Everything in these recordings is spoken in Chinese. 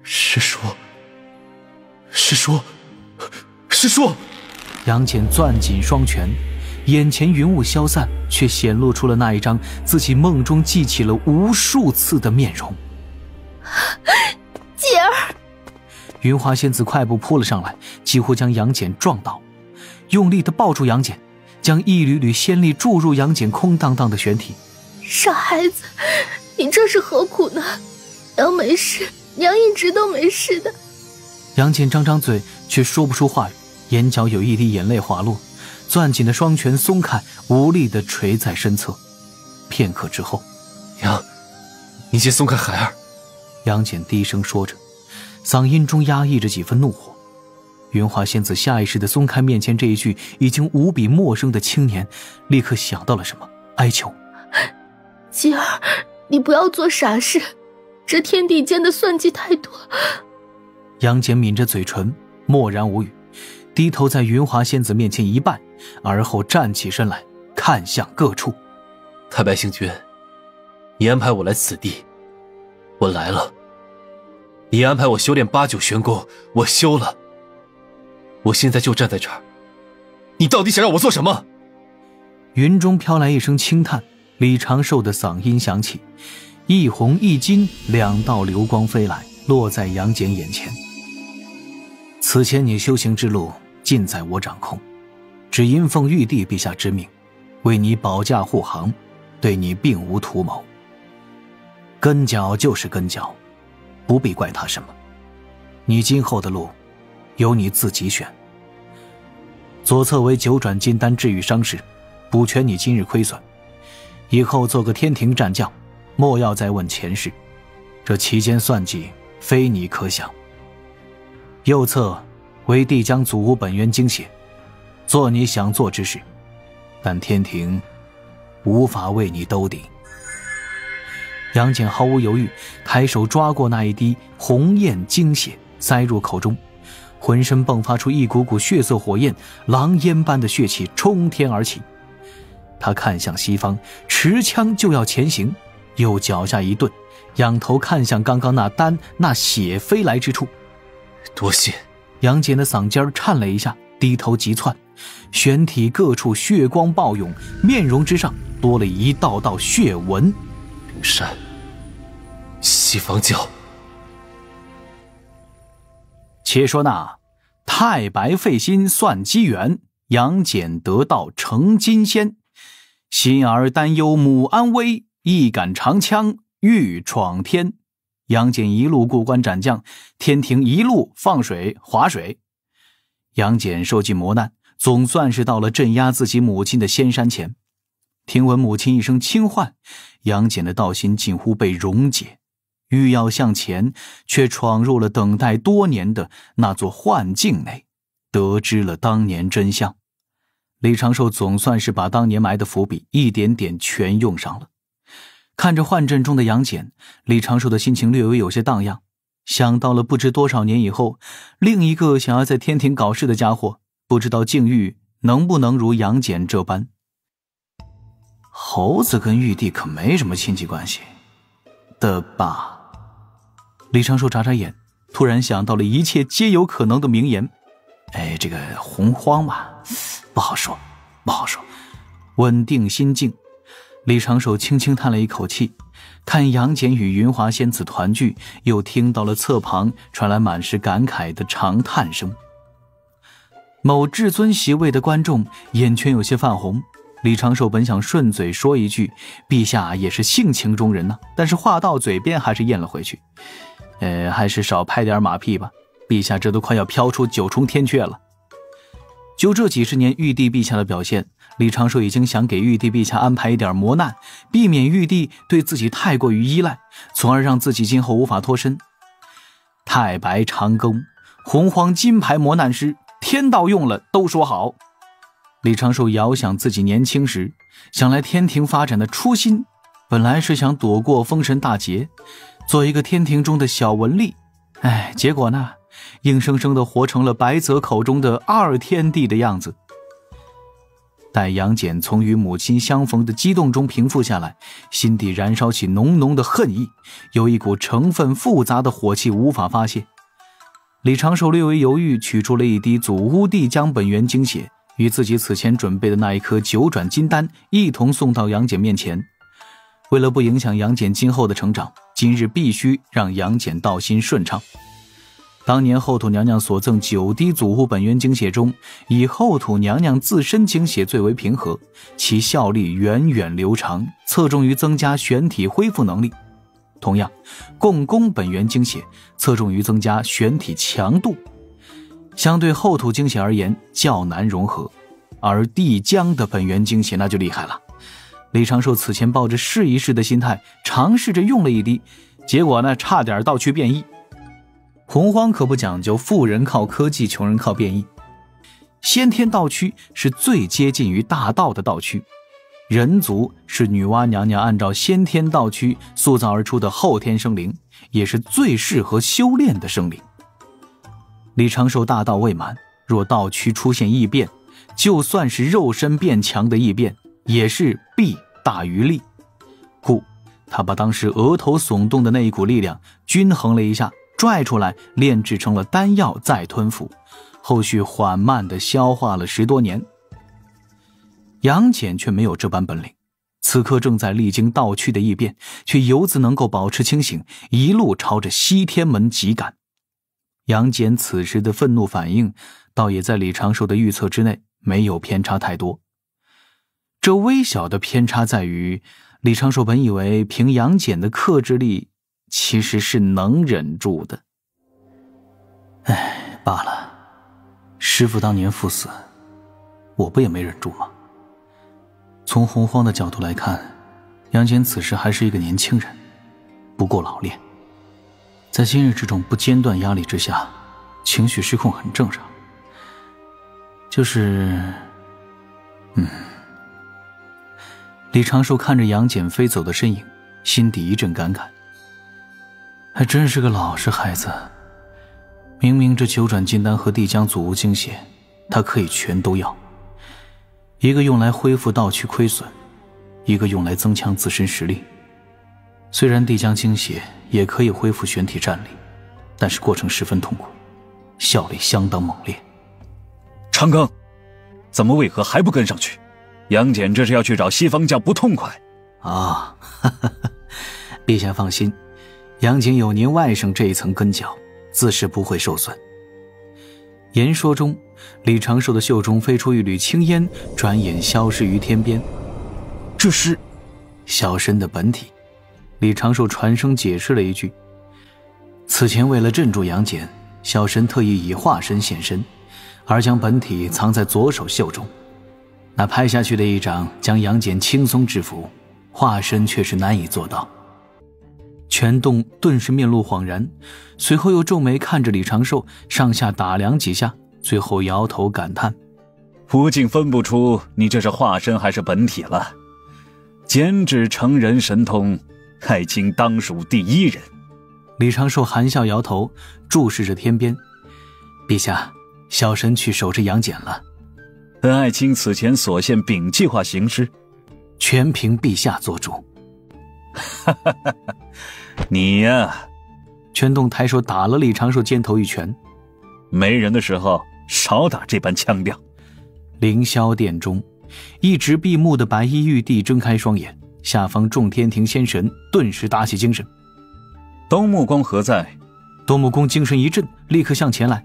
是说，杨戬攥紧双拳，眼前云雾消散，却显露出了那一张自己梦中记起了无数次的面容。姐儿！云华仙子快步扑了上来，几乎将杨戬撞倒，用力地抱住杨戬，将一缕缕仙力注入杨戬空荡荡的玄体。傻孩子，你这是何苦呢？娘没事，娘一直都没事的。杨戬张张嘴，却说不出话语，眼角有一滴眼泪滑落，攥紧的双拳松开，无力地垂在身侧。片刻之后，娘，你先松开孩儿。杨戬低声说着，嗓音中压抑着几分怒火。云华仙子下意识地松开面前这一具已经无比陌生的青年，立刻想到了什么，哀求：姐儿，你不要做傻事，这天地间的算计太多。杨戬抿着嘴唇，默然无语，低头在云华仙子面前一拜，而后站起身来，看向各处。太白星君，你安排我来此地，我来了；你安排我修炼8、9玄功，我修了。我现在就站在这儿，你到底想让我做什么？云中飘来一声轻叹，李长寿的嗓音响起，一红一金2道流光飞来，落在杨戬眼前。此前你修行之路尽在我掌控，只因奉玉帝陛下之命，为你保驾护航，对你并无图谋。跟脚就是跟脚，不必怪他什么。你今后的路由你自己选。左侧为9转金丹治愈伤势，补全你今日亏损。以后做个天庭战将，莫要再问前世，这其间算计非你可想。右侧为帝江祖屋本源精血，做你想做之事，但天庭无法为你兜底。杨戬毫无犹豫，抬手抓过那一滴红艳精血，塞入口中，浑身迸发出一股股血色火焰，狼烟般的血气冲天而起。他看向西方，持枪就要前行，又脚下一顿，仰头看向刚刚那丹那血飞来之处。多谢。杨戬的嗓尖颤了一下，低头急窜，玄体各处血光暴涌，面容之上多了一道道血纹。灵山，西方教。且说那太白费心算机缘，杨戬得道成金仙，心儿担忧母安危，一杆长枪欲闯天。杨戬一路过关斩将，天庭一路放水划水。杨戬受尽磨难，总算是到了镇压自己母亲的仙山前。听闻母亲一声轻唤，杨戬的道心近乎被溶解，欲要向前，却闯入了等待多年的那座幻境内，得知了当年真相。李长寿总算是把当年埋的伏笔一点点全用上了。看着幻阵中的杨戬，李长寿的心情略微有些荡漾，想到了不知多少年以后，另一个想要在天庭搞事的家伙，不知道境遇能不能如杨戬这般。猴子跟玉帝可没什么亲戚关系的吧？李长寿眨眨眼，突然想到了一切皆有可能的名言。这个洪荒嘛，不好说。稳定心境，李长寿轻轻叹了一口气，看杨戬与云华仙子团聚，又听到了侧旁传来满是感慨的长叹声。某至尊席位的观众眼圈有些泛红，李长寿本想顺嘴说一句陛下也是性情中人但是话到嘴边还是咽了回去。还是少拍点马屁吧，陛下这都快要飘出9重天阙了。就这几十年玉帝陛下的表现，李长寿已经想给玉帝陛下安排一点磨难，避免玉帝对自己太过于依赖，从而让自己今后无法脱身。太白长庚，洪荒金牌磨难师，天道用了都说好。李长寿遥想自己年轻时想来天庭发展的初心，本来是想躲过封神大劫，做一个天庭中的小文吏，结果呢，硬生生的活成了白泽口中的2天帝的样子。待杨戬从与母亲相逢的激动中平复下来，心底燃烧起浓浓的恨意，有一股成分复杂的火气无法发泄。李长寿略微犹豫，取出了一滴祖屋地浆本源精血，与自己此前准备的那一颗九转金丹一同送到杨戬面前。为了不影响杨戬今后的成长，今日必须让杨戬道心顺畅。当年后土娘娘所赠9滴祖屋本源精血中，以后土娘娘自身精血最为平和，其效力源远流长，侧重于增加玄体恢复能力。同样，共工本源精血侧重于增加玄体强度，相对后土精血而言较难融合。而地浆的本源精血那就厉害了。李长寿此前抱着试一试的心态，尝试着用了一滴，结果呢，差点道区变异。洪荒可不讲究富人靠科技，穷人靠变异。先天道区是最接近于大道的道区，人族是女娲娘娘按照先天道区塑造而出的后天生灵，也是最适合修炼的生灵。李长寿大道未满，若道区出现异变，就算是肉身变强的异变，也是弊大于利。故他把当时额头耸动的那一股力量均衡了一下，拽出来炼制成了丹药，再吞服，后续缓慢地消化了10多年。杨戬却没有这般本领，此刻正在历经道区的异变，却犹自能够保持清醒，一路朝着西天门急赶。杨戬此时的愤怒反应倒也在李长寿的预测之内，没有偏差太多。这微小的偏差在于，李长寿本以为凭杨戬的克制力其实是能忍住的。罢了，师父当年赴死，我不也没忍住吗？从洪荒的角度来看，杨戬此时还是一个年轻人，不够老练，在今日这种不间断压力之下，情绪失控很正常。李长寿看着杨戬飞走的身影，心底一阵感慨，还真是个老实孩子。明明这9转金丹和地浆祖屋精血他可以全都要，一个用来恢复道区亏损，一个用来增强自身实力。虽然地浆精血也可以恢复玄体战力，但是过程十分痛苦，效力相当猛烈。长庚，怎么为何还不跟上去？杨戬这是要去找西方教不痛快啊！陛下放心，杨戬有您外甥这一层根脚，自是不会受损。言说中，李长寿的袖中飞出一缕青烟，转眼消失于天边。这是小神的本体。李长寿传声解释了一句。此前为了镇住杨戬，小神特意以化身现身，而将本体藏在左手袖中。那拍下去的一掌将杨戬轻松制服，化身却是难以做到。全栋顿时面露恍然，随后又皱眉看着李长寿，上下打量几下，最后摇头感叹：我竟分不出你这是化身还是本体了。简直成人神通，爱卿当属第一人。李长寿含笑摇头，注视着天边。陛下，小神去守着杨戬了。本爱卿此前所献丙计划行事，全凭陛下做主。你呀，全栋抬手打了李长寿肩头一拳。没人的时候少打这般腔调。凌霄殿中，一直闭目的白衣玉帝睁开双眼，下方众天庭仙神顿时打起精神。东木公何在？东木公精神一振，立刻向前来。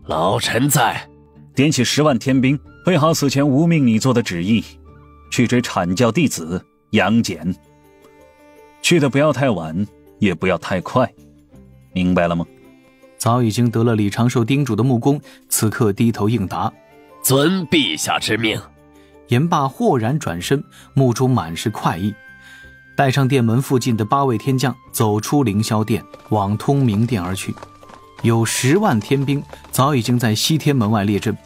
老臣在。点起10万天兵，备好此前无命你做的旨意，去追阐教弟子杨戬。去的不要太晚，也不要太快，明白了吗？早已经得了李长寿叮嘱的木工，此刻低头应答：遵陛下之命。言罢豁然转身，目中满是快意，带上殿门附近的8位天将走出凌霄殿，往通明殿而去。有10万天兵早已经在西天门外列阵，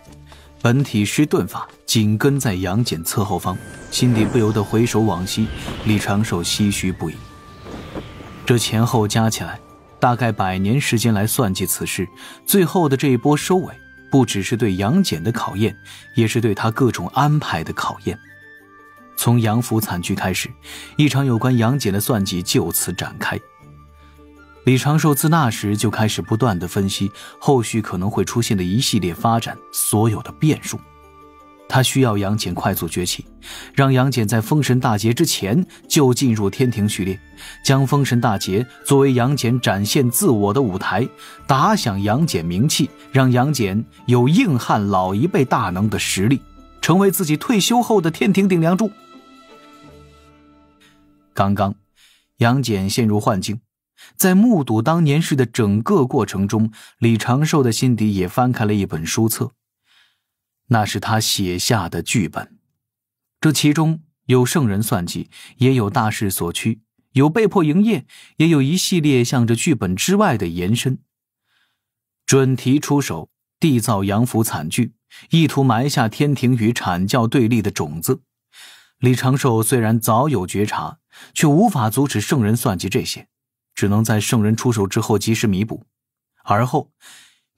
本体施遁法紧跟在杨戬侧后方，心底不由得回首往昔，李长寿唏嘘不已。这前后加起来大概100年时间来算计此事，最后的这一波收尾不只是对杨戬的考验，也是对他各种安排的考验。从杨府惨剧开始，一场有关杨戬的算计就此展开。李长寿自那时就开始不断地分析后续可能会出现的一系列发展，所有的变数。他需要杨戬快速崛起，让杨戬在封神大劫之前就进入天庭序列，将封神大劫作为杨戬展现自我的舞台，打响杨戬名气，让杨戬有硬汉老一辈大能的实力，成为自己退休后的天庭顶梁柱。刚刚杨戬陷入幻境，在目睹当年事的整个过程中，李长寿的心底也翻开了一本书册，那是他写下的剧本。这其中有圣人算计，也有大势所趋，有被迫营业，也有一系列向着剧本之外的延伸。准提出手缔造杨府惨剧，意图埋下天庭与阐教对立的种子。李长寿虽然早有觉察，却无法阻止圣人算计这些，只能在圣人出手之后及时弥补。而后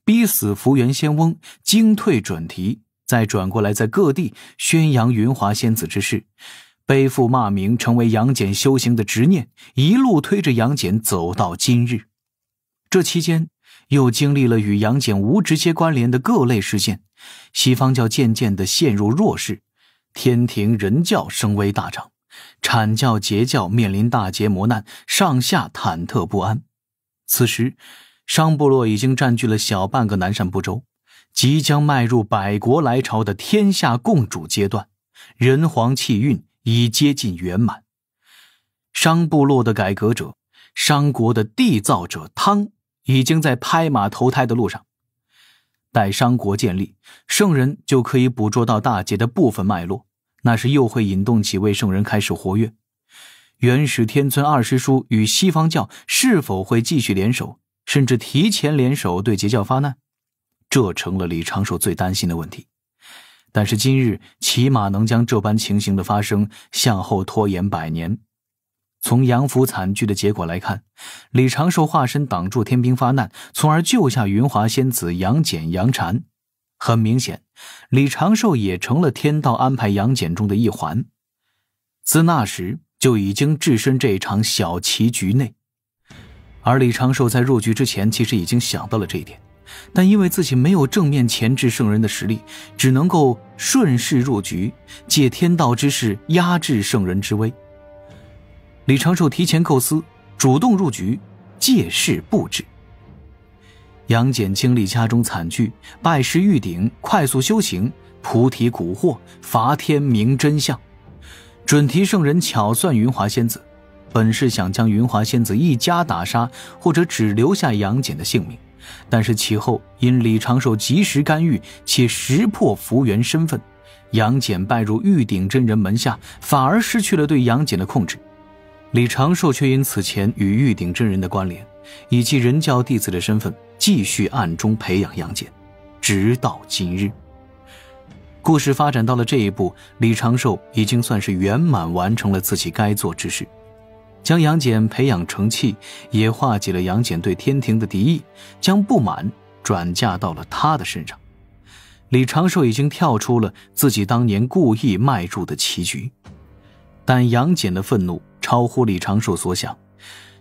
逼死福元仙翁，惊退准提，再转过来在各地宣扬云华仙子之事，背负骂名，成为杨戬修行的执念，一路推着杨戬走到今日。这期间又经历了与杨戬无直接关联的各类事件，西方教渐渐地陷入弱势，天庭人教声威大涨，阐教截教面临大劫磨难，上下忐忑不安。此时商部落已经占据了小半个南赡部洲，即将迈入百国来朝的天下共主阶段，人皇气运已接近圆满。商部落的改革者，商国的缔造者汤，已经在拍马投胎的路上。待商国建立，圣人就可以捕捉到大劫的部分脉络，那时又会引动几位圣人开始活跃。元始天尊二师叔与西方教是否会继续联手，甚至提前联手对截教发难，这成了李长寿最担心的问题。但是今日起码能将这般情形的发生向后拖延100年。从杨府惨剧的结果来看，李长寿化身挡住天兵发难，从而救下云华仙子杨戬杨禅。很明显，李长寿也成了天道安排杨戬中的一环，自那时就已经置身这场小棋局内。而李长寿在入局之前其实已经想到了这一点，但因为自己没有正面钳制圣人的实力，只能够顺势入局，借天道之势压制圣人之威。李长寿提前构思，主动入局，借势布置。杨戬经历家中惨剧，拜师玉鼎，快速修行，菩提蛊惑，伐天明真相。准提圣人巧算云华仙子，本是想将云华仙子一家打杀，或者只留下杨戬的性命，但是其后因李长寿及时干预，且识破福元身份，杨戬拜入玉鼎真人门下，反而失去了对杨戬的控制。李长寿却因此前与玉鼎真人的关联，以及人教弟子的身份，继续暗中培养杨戬，直到今日。故事发展到了这一步，李长寿已经算是圆满完成了自己该做之事，将杨戬培养成器，也化解了杨戬对天庭的敌意，将不满转嫁到了他的身上。李长寿已经跳出了自己当年故意迈入的棋局，但杨戬的愤怒超乎李长寿所想，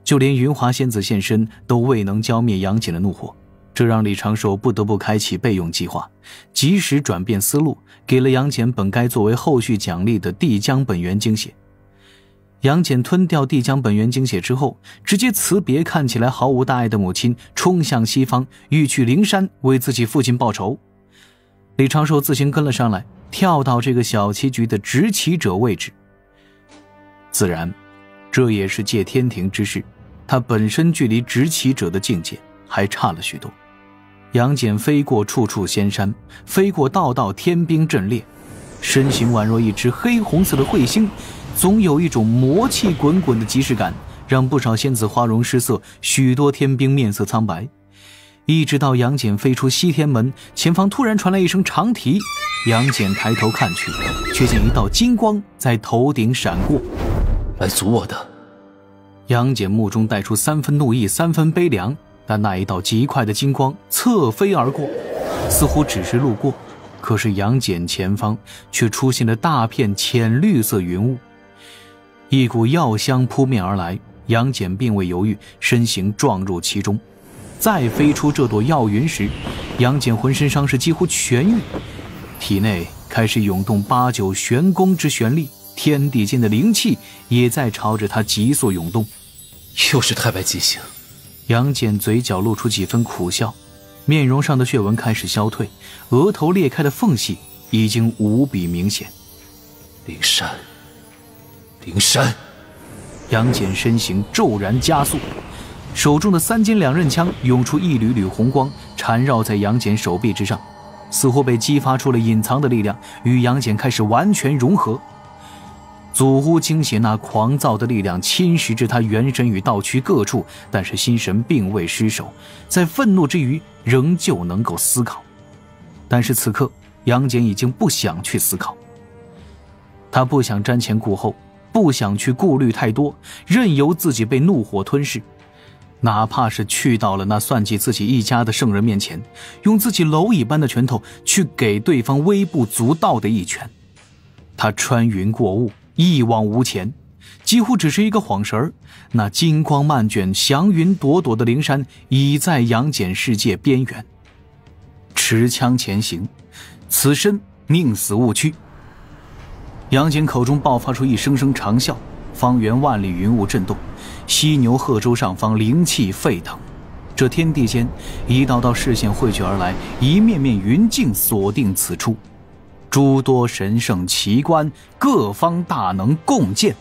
就连云华仙子现身都未能浇灭杨戬的怒火，这让李长寿不得不开启备用计划，及时转变思路，给了杨戬本该作为后续奖励的帝江本源精血。杨戬吞掉帝江本源精血之后，直接辞别看起来毫无大碍的母亲，冲向西方，欲去灵山为自己父亲报仇。李长寿自行跟了上来，跳到这个小棋局的执棋者位置。自然这也是借天庭之势，他本身距离执棋者的境界还差了许多。杨戬飞过处处仙山，飞过道道天兵阵列，身形宛若一只黑红色的彗星，总有一种魔气滚滚的即视感，让不少仙子花容失色，许多天兵面色苍白。一直到杨戬飞出西天门，前方突然传来一声长啼，杨戬抬头看去，却见一道金光在头顶闪过。来阻我的。杨戬目中带出3分怒意，3分悲凉，但那一道极快的金光侧飞而过，似乎只是路过，可是杨戬前方却出现了大片浅绿色云雾，一股药香扑面而来。杨戬并未犹豫，身形撞入其中。再飞出这朵药云时，杨戬浑身伤势几乎痊愈，体内开始涌动8、9玄功之玄力，天地间的灵气也在朝着他急速涌动。又是太白金星。杨戬嘴角露出几分苦笑，面容上的血纹开始消退，额头裂开的缝隙已经无比明显。灵山，灵山！杨戬身形骤然加速，手中的3尖2刃枪涌出一缕缕红光，缠绕在杨戬手臂之上，似乎被激发出了隐藏的力量，与杨戬开始完全融合。祖屋惊血那狂躁的力量侵蚀着他元神与道躯各处，但是心神并未失守，在愤怒之余仍旧能够思考。但是此刻杨戬已经不想去思考，他不想瞻前顾后，不想去顾虑太多，任由自己被怒火吞噬。哪怕是去到了那算计自己一家的圣人面前，用自己蝼蚁般的拳头去给对方微不足道的一拳。他穿云过雾，一往无前，几乎只是一个晃神儿。那金光漫卷、祥云朵朵的灵山已在杨戬世界边缘。持枪前行，此身宁死勿屈。杨戬口中爆发出一声声长啸，方圆万里云雾震动，犀牛贺州上方灵气沸腾。这天地间一道道视线汇聚而来，一面面云镜锁定此处，诸多神圣奇观，各方大能共建。